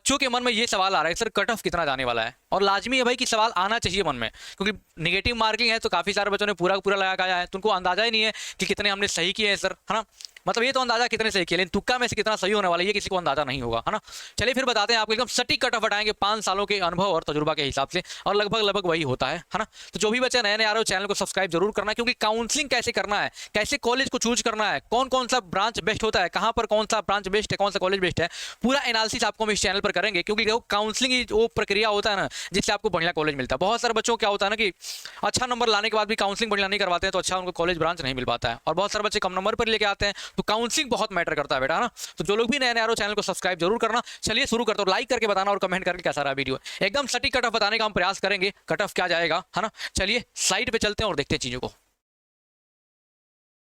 बच्चों के मन में ये सवाल आ रहा है सर कट ऑफ कितना जाने वाला है, और लाजमी है भाई कि सवाल आना चाहिए मन में, क्योंकि नेगेटिव मार्किंग है तो काफ़ी सारे बच्चों ने पूरा का पूरा लगा के आया है, तो उनको अंदाजा ही नहीं है कि कितने हमने सही किए हैं सर, है ना। मतलब ये तो अंदाजा कितने सही किए, लेकिन तुक्का में से कितना सही होने वाला है ये किसी को अंदाजा नहीं होगा, है ना। चलिए फिर बताते हैं आपको, एकदम सटीक कट ऑफ हटाएंगे 5 सालों के अनुभव और तजुर्बा के हिसाब से, और लगभग लगभग वही होता है ना। तो जो भी बच्चे नए नए आ रहे हो चैनल को सब्सक्राइब जरूर करना, क्योंकि काउंसलिंग कैसे करना है, कैसे कॉलेज को चूज करना है, कौन कौन सा ब्रांच बेस्ट होता है, कहाँ पर कौन सा ब्रांच बेस्ट है, कौन सा कॉलेज बेस्ट है, पूरा एनालिसिस आपको हम इस चैनल पर करेंगे। क्योंकि देखो काउंसलिंग वो प्रक्रिया होता है ना जिससे आपको बढ़िया कॉलेज मिलता है। बहुत सारे बच्चों को क्या होता है ना कि अच्छा नंबर लाने के बाद भी काउंसलिंग बढ़िया नहीं करवाते हैं, तो अच्छा उनको कॉलेज ब्रांच नहीं मिल पाता है, और बहुत सारे बच्चे कम नंबर पर लेके आते हैं, तो काउंसलिंग बहुत मैटर करता है बेटा, ना। तो जो लोग भी नए नए आ रहे हो चैनल को सब्सक्राइब जरूर करना। चलिए शुरू करते हो, लाइक करके बताना और कमेंट करके कैसा रहा वीडियो। एकदम सटीक कट ऑफ बताने का हम प्रयास करेंगे, कट ऑफ क्या जाएगा, है ना। चलिए स्लाइड पे चलते हैं और देखते हैं चीजों को।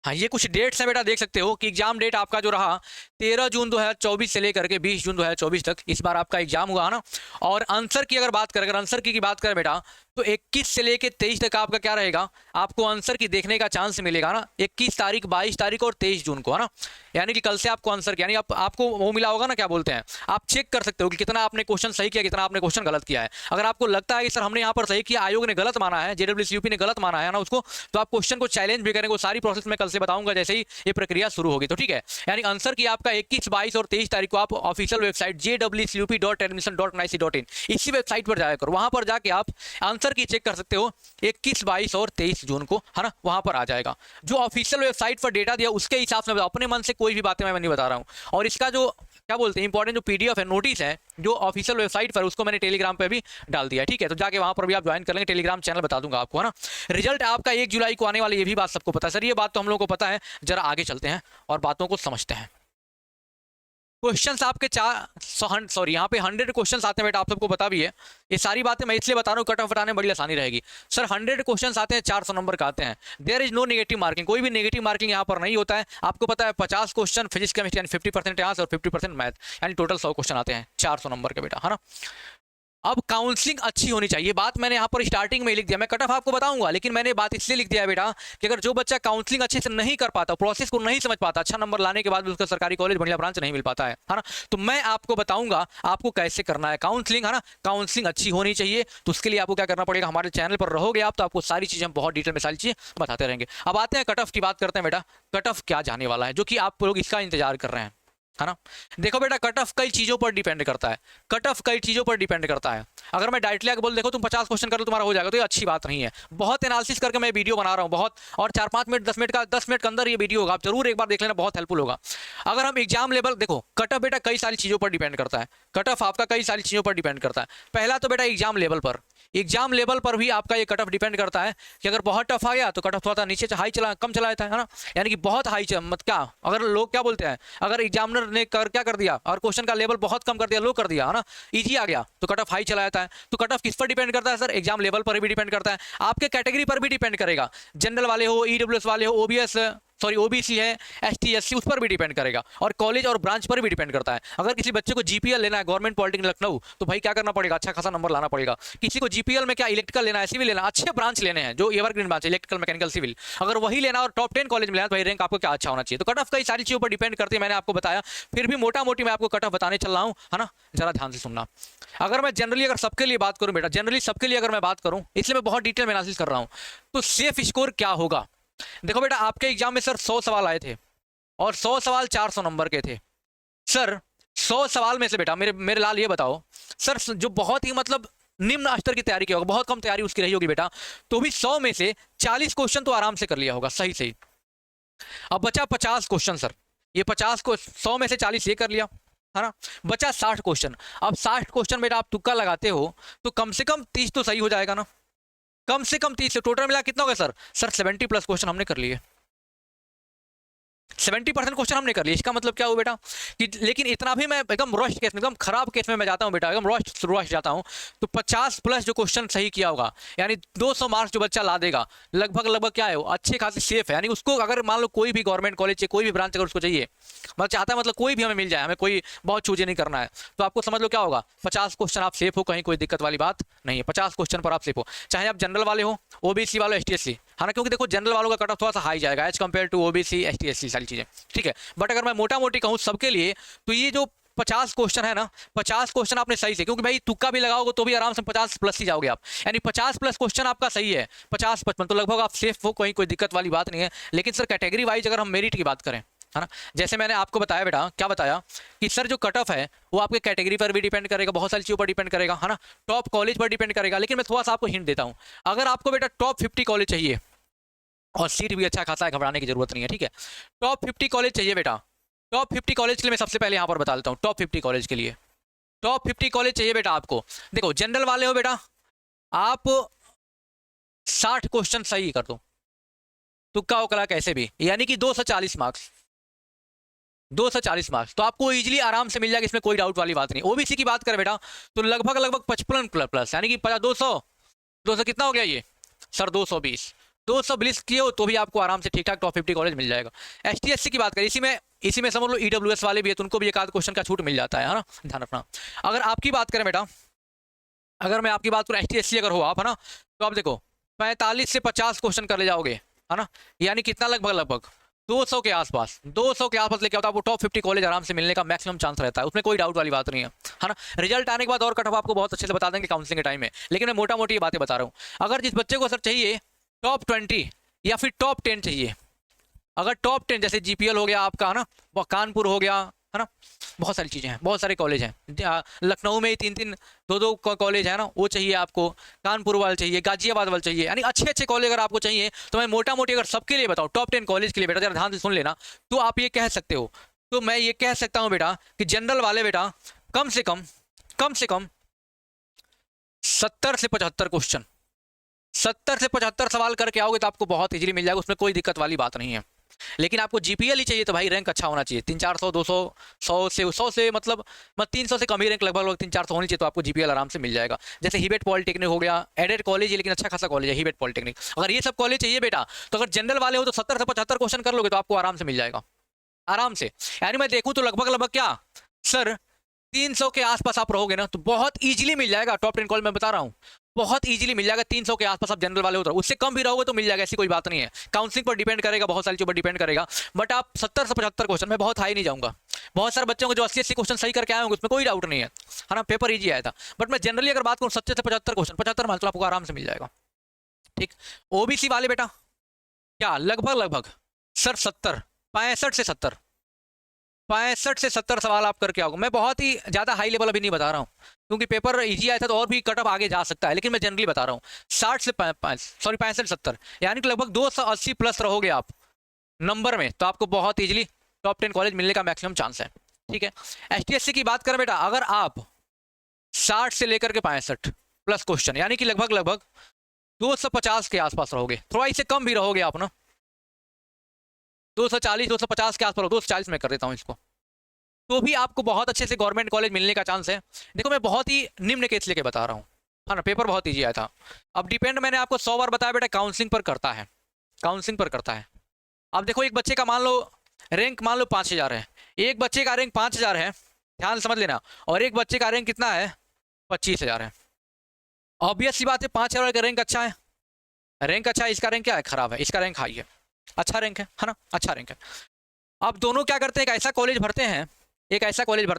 हाँ, ये कुछ डेट्स हैं बेटा, देख सकते हो कि एग्जाम डेट आपका जो रहा 13 जून 2024 से लेकर के 20 जून 2024 तक इस बार आपका एग्जाम हुआ, है ना। और आंसर की अगर बात करें, अगर आंसर की बात करें बेटा, तो 21 से लेकर 23 तक आपका क्या रहेगा, आपको आंसर की देखने का चांस मिलेगा ना। 21 तारीख, 22 तारीख और 23 जून को, है ना। यानी कि कल से आपको आंसर, यानी आपको वो मिला होगा ना, क्या बोलते हैं, आप चेक कर सकते हो कि कितना आपने क्वेश्चन सही किया, कितना आपने क्वेश्चन गलत किया है। अगर आपको लगता है कि सर हमने यहाँ पर सही किया, आयोग ने गलत माना है, जेडब्ल्यूसीयूपी ने गलत माना है ना उसको, तो आप क्वेश्चन को चैलेंज भी करेंगे। वो सारी प्रोसेस मैं कल से बताऊंगा जैसे ही ये प्रक्रिया शुरू होगी, तो ठीक है। यानी आंसर की आपका 21, 22 और 23 तारीख को आप ऑफिशियल वेबसाइट jwcup.admission.nic.in इसी वेबसाइट पर जाया करो, वहां पर जाके आप आंसर की चेक कर सकते हो 21, 22 और 23 जून को, है ना। वहां पर आ जाएगा जो ऑफिशियल वेबसाइट पर डेटा दिया उसके हिसाब से, अपने मन से कोई भी बातें मैं नहीं बता रहा हूं। और इसका जो क्या बोलते हैं इंपॉर्टेंट जो पीडीएफ है, नोटिस है जो ऑफिशियल वेबसाइट पर, उसको मैंने टेलीग्राम पे भी डाल दिया है, ठीक है। तो जाके वहां पर भी आप ज्वाइन कर लेंगे, टेलीग्राम चैनल बता दूंगा आपको, है ना। रिजल्ट आपका 1 जुलाई को आने वाले, ये भी बात सबको पता है सर, ये बात तो हम लोगों को पता है। जरा आगे चलते हैं और बातों को समझते हैं। क्वेश्चंस आपके यहाँ पे 100 क्वेश्चंस आते हैं बेटा, आप सबको पता भी है। ये सारी बातें मैं इसलिए बता रहा हूँ, कट ऑफ हटाने में बड़ी आसानी रहेगी। सर 100 क्वेश्चंस आते हैं, 400 नंबर का आते हैं। There is no negative marking, कोई भी नेगेटिव मार्किंग यहाँ पर नहीं होता है। आपको पता है 50 क्वेश्चन फिजिक्स केमिस्ट्री यानी 50% यहाँ से और 50% मैथ, यानी टोटल 100 क्वेश्चन आते हैं 400 नंबर के बेटा, है ना। अब काउंसलिंग अच्छी होनी चाहिए, बात मैंने यहाँ पर स्टार्टिंग में ही लिख दिया। मैं कट ऑफ आपको बताऊंगा, लेकिन मैंने बात इसलिए लिख दिया है बेटा कि अगर जो बच्चा काउंसलिंग अच्छे से नहीं कर पाता, प्रोसेस को नहीं समझ पाता, अच्छा नंबर लाने के बाद भी उसका सरकारी कॉलेज बढ़िया ब्रांच नहीं मिल पाता है ना। तो मैं आपको बताऊंगा आपको कैसे करना है काउंसलिंग, है ना। काउंसलिंग अच्छी होनी चाहिए, तो उसके लिए आपको क्या करना पड़ेगा, हमारे चैनल पर रहोगे आप तो आपको सारी चीजें हम बहुत डिटेल में सारी चीजें बताते रहेंगे। अब आते हैं कट ऑफ की बात करते हैं बेटा, कट ऑफ क्या जाने वाला है, जो कि आप लोग इसका इंतजार कर रहे हैं, है ना। देखो बेटा कट ऑफ कई चीजों पर डिपेंड करता है, कट ऑफ कई चीजों पर डिपेंड करता है। अगर मैं डायरेक्टली आकर बोल देखो तुम 50 क्वेश्चन कर लो तुम्हारा हो जाएगा, तो ये अच्छी बात नहीं है। बहुत एनालिसिस करके मैं वीडियो बना रहा हूँ बहुत, और 4-5 मिनट 10 मिनट के अंदर ये वीडियो होगा, आप जरूर एक बार देख लेना, बहुत हेल्पफुल होगा। अगर हम एग्जाम लेवल देखो, कट ऑफ बेटा कई सारी चीजों पर डिपेंड करता है, कट ऑफ आपका कई सारी चीजों पर डिपेंड करता है। पहला तो बेटा एग्जाम लेवल पर, एग्जाम लेवल पर भी आपका ये कट ऑफ डिपेंड करता है कि अगर बहुत टफ आ गया तो कट ऑफ थोड़ा नीचे हाई चला, कम चला जाता है ना। यानी कि बहुत हाई मत क्या, अगर लोग क्या बोलते हैं, अगर एग्जामिनर ने क्या कर दिया और क्वेश्चन का लेवल बहुत कम कर दिया, लो कर दिया, है ना, इजी आ गया, तो कट ऑफ हाई चला जाता है। तो कट ऑफ किस पर डिपेंड करता है सर, एग्जाम लेवल पर भी डिपेंड करता है, आपके कैटेगरी पर भी डिपेंड करेगा, जनरल वाले हो, ईडब्ल्यूएस वाले हो, ओबीएस सॉरी ओबीसी है, एसटी एससी, उस पर भी डिपेंड करेगा, और कॉलेज और ब्रांच पर भी डिपेंड करता है। अगर किसी बच्चे को जीपीएल लेना है, गवर्नमेंट पॉलिटेक्निक लखनऊ, तो भाई क्या करना पड़ेगा, अच्छा खासा नंबर लाना पड़ेगा। किसी को जीपीएल में क्या इलेक्ट्रिकल लेना है, सिविल लेना, अच्छे ब्रांच लेने हैं जो evergreen branch, electrical, mechanical, civil, अगर वही लेना और टॉप 10 कॉलेज में लेना, तो भाई रैंक आपको क्या अच्छा होना चाहिए। तो कट ऑफ कई सारी चीजों पर डिपेंड करती है, मैंने आपको बताया, फिर भी मोटा मोटी मैं आपको कट ऑफ बताने चल रहा हूँ, है ना, जरा ध्यान से सुनना। अगर मैं जनरली अगर सबके लिए बात करूँ बेटा, जनरली सबके लिए अगर मैं बात करूँ, इसलिए मैं बहुत डिटेल में एनालिसिस कर रहा हूँ, तो सेफ स्कोर क्या होगा। देखो बेटा आपके एग्जाम में सर 100 सवाल आए थे और 100 सवाल 400 नंबर के थे। सर 100 सवाल में से बेटा मेरे लाल ये बताओ सर, जो बहुत ही मतलब निम्न स्तर की तैयारी किया होगा, बहुत कम तैयारी उसकी रही होगी बेटा, तो भी 100 में से 40 क्वेश्चन तो आराम से कर लिया होगा सही सही। अब बचा 50 क्वेश्चन सर, ये 50 को 100 में से 40 ये कर लिया, है ना, बचा 60 क्वेश्चन। अब 60 क्वेश्चन बेटा आप तुक्का लगाते हो तो कम से कम 30 तो सही हो जाएगा ना, कम से कम 30 से टोटल मिला कितना होगा सर 70+ क्वेश्चन हमने कर लिए, 70% क्वेश्चन हमने कर लिए। इसका मतलब क्या हुआ बेटा कि, लेकिन इतना भी मैं एकदम रश केस में, एकदम खराब केस में मैं जाता हूं बेटा, एकदम रश जाता हूं, तो 50+ जो क्वेश्चन सही किया होगा, यानी 200 मार्क्स जो बच्चा ला देगा, लगभग क्या है वो अच्छे खासे सेफ है। यानी उसको अगर मान लो कोई भी गवर्नमेंट कॉलेज चाहिए, कोई भी ब्रांच अगर उसको चाहिए, मतलब चाहता है, मतलब कोई भी हमें मिल जाए, हमें कोई बहुत चूजे नहीं करना है, तो आपको समझ लो क्या होगा 50 क्वेश्चन आप सेफ हो, कहीं कोई दिक्कत वाली बात नहीं है, 50 क्वेश्चन पर आप सेफ हो, चाहे आप जनरल वाले हो, ओबीसी वाले, एसटी, है ना, क्योंकि देखो जनरल वालों का कट ऑफ थोड़ा सा हाई जाएगा as compare to OBC, ST, सारी चीजें, ठीक है। बट अगर मैं मोटा मोटी कहूँ सबके लिए, तो ये जो 50 क्वेश्चन है ना, 50 क्वेश्चन आपने सही से, क्योंकि भाई तुक्का भी लगाओगे तो भी आराम से 50 प्लस ही जाओगे आप, यानी 50 प्लस क्वेश्चन आपका सही है, 50-55 तो लगभग आप सेफ हो, कोई दिक्कत वाली बात नहीं है। लेकिन सर कैटेगरी वाइज अगर हम मेरिट की बात करें, है ना, जैसे मैंने आपको बताया बेटा, क्या बताया कि सर जो कट ऑफ है वो आपके कैटेगरी पर भी डिपेंड करेगा, बहुत सारी चीज़ों पर डिपेंड करेगा, है ना, टॉप कॉलेज पर डिपेंड करेगा। लेकिन मैं थोड़ा सा आपको हिंट देता हूँ, अगर आपको बेटा टॉप 50 कॉलेज चाहिए और सीट भी अच्छा खासा है, घबराने की जरूरत नहीं है, ठीक है। टॉप 50 कॉलेज चाहिए बेटा, टॉप 50 कॉलेज के लिए मैं सबसे पहले यहाँ पर बता देता हूँ, टॉप 50 कॉलेज के लिए, टॉप 50 कॉलेज चाहिए बेटा आपको। देखो जनरल वाले हो बेटा, आप 60 क्वेश्चन सही कर दो, तुक्का उकला कैसे भी, यानी कि 240 मार्क्स, 240 मार्क्स तो आपको इजीली आराम से मिल जाएगा, इसमें कोई डाउट वाली बात नहीं। ओबीसी की बात करें बेटा तो लगभग 55 प्लस, यानी कि 200 कितना हो गया ये सर, 220 किए हो तो भी आपको आराम से ठीक ठाक टॉप 50 कॉलेज मिल जाएगा। ST/SC की बात करें, इसी में समझ लो EWS वाले भी है तो उनको भी एक आध क्वेश्चन का छूट मिल जाता है ना, ध्यान रखना। अगर आपकी बात करें बेटा, अगर मैं आपकी बात करूँ ST/SC अगर हो आप, है ना, तो आप देखो 45 से 50 क्वेश्चन कर ले जाओगे, है ना, यानी कितना लगभग 200 के आसपास, 200 के आसपास लेके आता है, आपको टॉप 50 कॉलेज आराम से मिलने का मैक्सिमम चांस रहता है, उसमें कोई डाउट वाली बात नहीं है ना। रिजल्ट आने के बाद और कट ऑफ आपको बहुत अच्छे से बता देंगे काउंसलिंग के टाइम में, लेकिन मैं मोटा मोटी ये बातें बता रहा हूँ। अगर जिस बच्चे को सर चाहिए टॉप 20 या फिर टॉप 10 चाहिए, अगर टॉप 10 जैसे GPL हो गया आपका, है ना, कानपुर हो गया, है ना, बहुत सारी चीज़ें हैं, बहुत सारे कॉलेज हैं, लखनऊ में ही 3-3 2-2 कॉलेज है ना, वो चाहिए आपको, कानपुर वाले चाहिए, गाजियाबाद वाले चाहिए, यानी अच्छे कॉलेज अगर आपको चाहिए तो मैं मोटा मोटी अगर सबके लिए बताऊँ, टॉप 10 कॉलेज के लिए बेटा जरा ध्यान से सुन लेना, तो आप ये कह सकते हो, तो मैं ये कह सकता हूँ बेटा कि जनरल वाले बेटा कम से कम 70 से 75 क्वेश्चन, 70 से 75 सवाल करके आओगे तो आपको बहुत इजीली मिल जाएगा, उसमें कोई दिक्कत वाली बात नहीं है। लेकिन आपको GPL ही चाहिए तो भाई रैंक अच्छा होना चाहिए, 300-400 200 100 से मतलब 300 से कम ही रैंक लगभग 300-400 होनी चाहिए, तो आपको GPL आराम से मिल जाएगा। जैसे हिबेट पॉलिटेक्निक हो गया, एडेड कॉलेज है लेकिन अच्छा खासा कॉलेज है हिबेट पॉलिटेक्निक, अगर ये सब कॉलेज चाहिए बेटा तो अगर जनरल वाले हो तो 70 से 75 क्वेश्चन कर लोगे तो आपको आराम से मिल जाएगा, आराम से। यानी मैं देखूँ तो लगभग क्या सर 300 के आसपास आप रहोगे ना तो बहुत इजीली मिल जाएगा टॉप 10 कॉलेज, मैं बता रहा हूँ बहुत इजीली मिल जाएगा। 300 के आसपास आप जनरल वाले हो तो, उससे कम भी रहोगे तो मिल जाएगा, ऐसी कोई बात नहीं है, काउंसलिंग पर डिपेंड करेगा, बहुत सारी चीज़ों पर डिपेंड करेगा। बट आप 70 से 75 क्वेश्चन, मैं बहुत हाई नहीं जाऊंगा, बहुत सारे बच्चों को जो 80 क्वेश्चन सही करके आए होंगे उसमें कोई डाउट नहीं है ना, पेपर ईजी आया था। बट मैं जनरली अगर बात करूँ 70 से 75 क्वेश्चन, 75 मान तो आपको आराम से मिल जाएगा, ठीक। OBC वाले बेटा क्या लगभग सर 65 से 70 सवाल आप करके आओगे। मैं बहुत ही ज़्यादा हाई लेवल अभी नहीं बता रहा हूँ क्योंकि पेपर इजी आया था तो और भी कट ऑफ आगे जा सकता है, लेकिन मैं जनरली बता रहा हूँ 65 से 70, यानी कि लगभग 280 प्लस रहोगे आप नंबर में तो आपको बहुत इजीली टॉप 10 कॉलेज मिलने का मैक्सिमम चांस है, ठीक है। ST/SC की बात करें बेटा, अगर आप 60 से लेकर के 65 प्लस क्वेश्चन, यानी कि लगभग 250 के आसपास रहोगे, थोड़ा इससे कम भी रहोगे आप ना, 240-250 के आसपास, 240 में कर देता हूँ इसको, तो भी आपको बहुत अच्छे से गवर्नमेंट कॉलेज मिलने का चांस है। देखो मैं बहुत ही निम्न केस लेके बता रहा हूँ, है ना, पेपर बहुत ईजी आया था। अब डिपेंड मैंने आपको 100 बार बताया बेटा काउंसलिंग पर करता है, काउंसलिंग पर करता है। अब देखो एक बच्चे का मान लो रैंक 5000 है, एक बच्चे का रैंक 5000 है, ध्यान समझ लेना, और एक बच्चे का रैंक कितना है 25000 है। ऑब्वियस सी बात है 5000 का रैंक अच्छा है, रैंक अच्छा है, इसका रैंक क्या है खराब है, इसका रैंक हाई है, अच्छा रैंक है ना, अच्छा रैंक है। अब दोनों क्या करते हैं, एक ऐसा कॉलेज भरते हैं,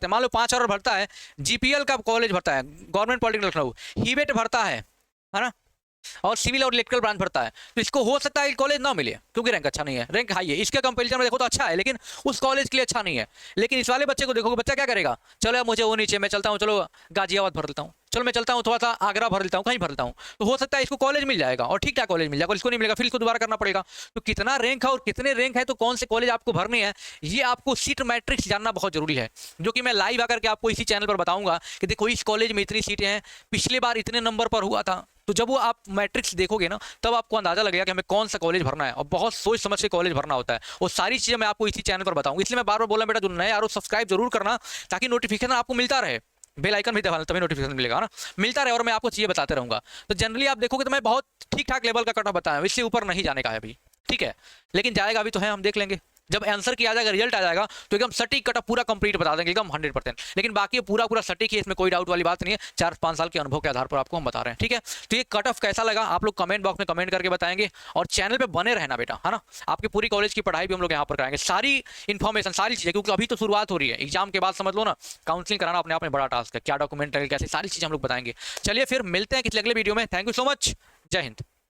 मान लो 5000 भरता है, GPL का कॉलेज भरता है, गवर्नमेंट पॉलिटेक्निक लखनऊ, हिबेट भरता है ना, और सिविल और इलेक्ट्रिकल ब्रांच भरता है, तो इसको हो सकता है कॉलेज ना मिले क्योंकि रैंक अच्छा नहीं है, रैंक हाई है, इसके कंपेरिजन में देखो तो अच्छा है लेकिन उस कॉलेज के लिए अच्छा नहीं है। लेकिन इस वाले बच्चे को देखो, बच्चा क्या करेगा, चलो यार मुझे वो नीचे, मैं चलता हूँ, चलो गाजियाबाद भर लेता हूँ, चलो मैं चलता हूँ थोड़ा सा आगरा भर लेता हूँ, कहीं भर लेता हूँ, तो हो सकता है इसको कॉलेज मिल जाएगा और ठीक ठाक कॉलेज मिल जाएगा, इसको नहीं मिलेगा, फिर इसको दोबारा करना पड़ेगा। तो कितना रैंक है और कितने रैंक है तो कौन से कॉलेज आपको भरने हैं, ये आपको सीट मैट्रिक्स जानना बहुत जरूरी है, जो कि मैं लाइव आकर के आपको इसी चैनल पर बताऊंगा कि देखो इस कॉलेज में इतनी सीटें हैं, पिछले बार इतने नंबर पर हुआ था। तो जब वो आप मैट्रिक्स देखोगे ना तब आपको अंदाजा लगेगा कि हमें कौन सा कॉलेज भरना है, और बहुत सोच समझ के कॉलेज भरना होता है, वो सारी चीज़ें मैं आपको इसी चैनल पर बताऊंगा। इसलिए मैं बार बार बोला बेटा जो नए यार सब्सक्राइब जरूर करना ताकि नोटिफिकेशन आपको मिलता रहे, बेल आइकन भी दबाना तभी नोटिफिकेशन मिलेगा ना, मिलता रहे, और मैं आपको चीज़ें बताते रहूँगा। तो जनरली आप देखोगे तो मैं बहुत ठीक ठाक लेवल का कट ऑफ बताया, इससे ऊपर नहीं जाने का है अभी, ठीक है, लेकिन जाएगा अभी तो है, हम देख लेंगे जब आंसर किया जाएगा, रिजल्ट आ जाएगा, तो एकदम सटीक कट ऑफ पूरा कंप्लीट बता देंगे एकदम 100%। लेकिन बाकी पूरा पूरा सटीक है, इसमें कोई डाउट वाली बात नहीं है, 4-5 साल के अनुभव के आधार पर आपको हम बता रहे हैं, ठीक है। तो ये कट ऑफ कैसा लगा आप लोग कमेंट बॉक्स में कमेंट करके बताएंगे, और चैनल पे बने रहना बेटा, है ना। आपकी पूरी कॉलेज की पढ़ाई भी हम लोग यहाँ पर कराएंगे, सारी इन्फॉर्मेशन, सारी चीजें, क्योंकि अभी तो शुरुआत हो रही है, एग्जाम के बाद समझ लो ना, काउंसलिंग कराना अपने आप में बड़ा टास्क है, क्या डॉक्यूमेंट लगेगा, कैसे, सारी चीजें हम लोग बताएंगे। चलिए फिर मिलते हैं किसी अगले वीडियो में। थैंक यू सो मच, जय हिंद।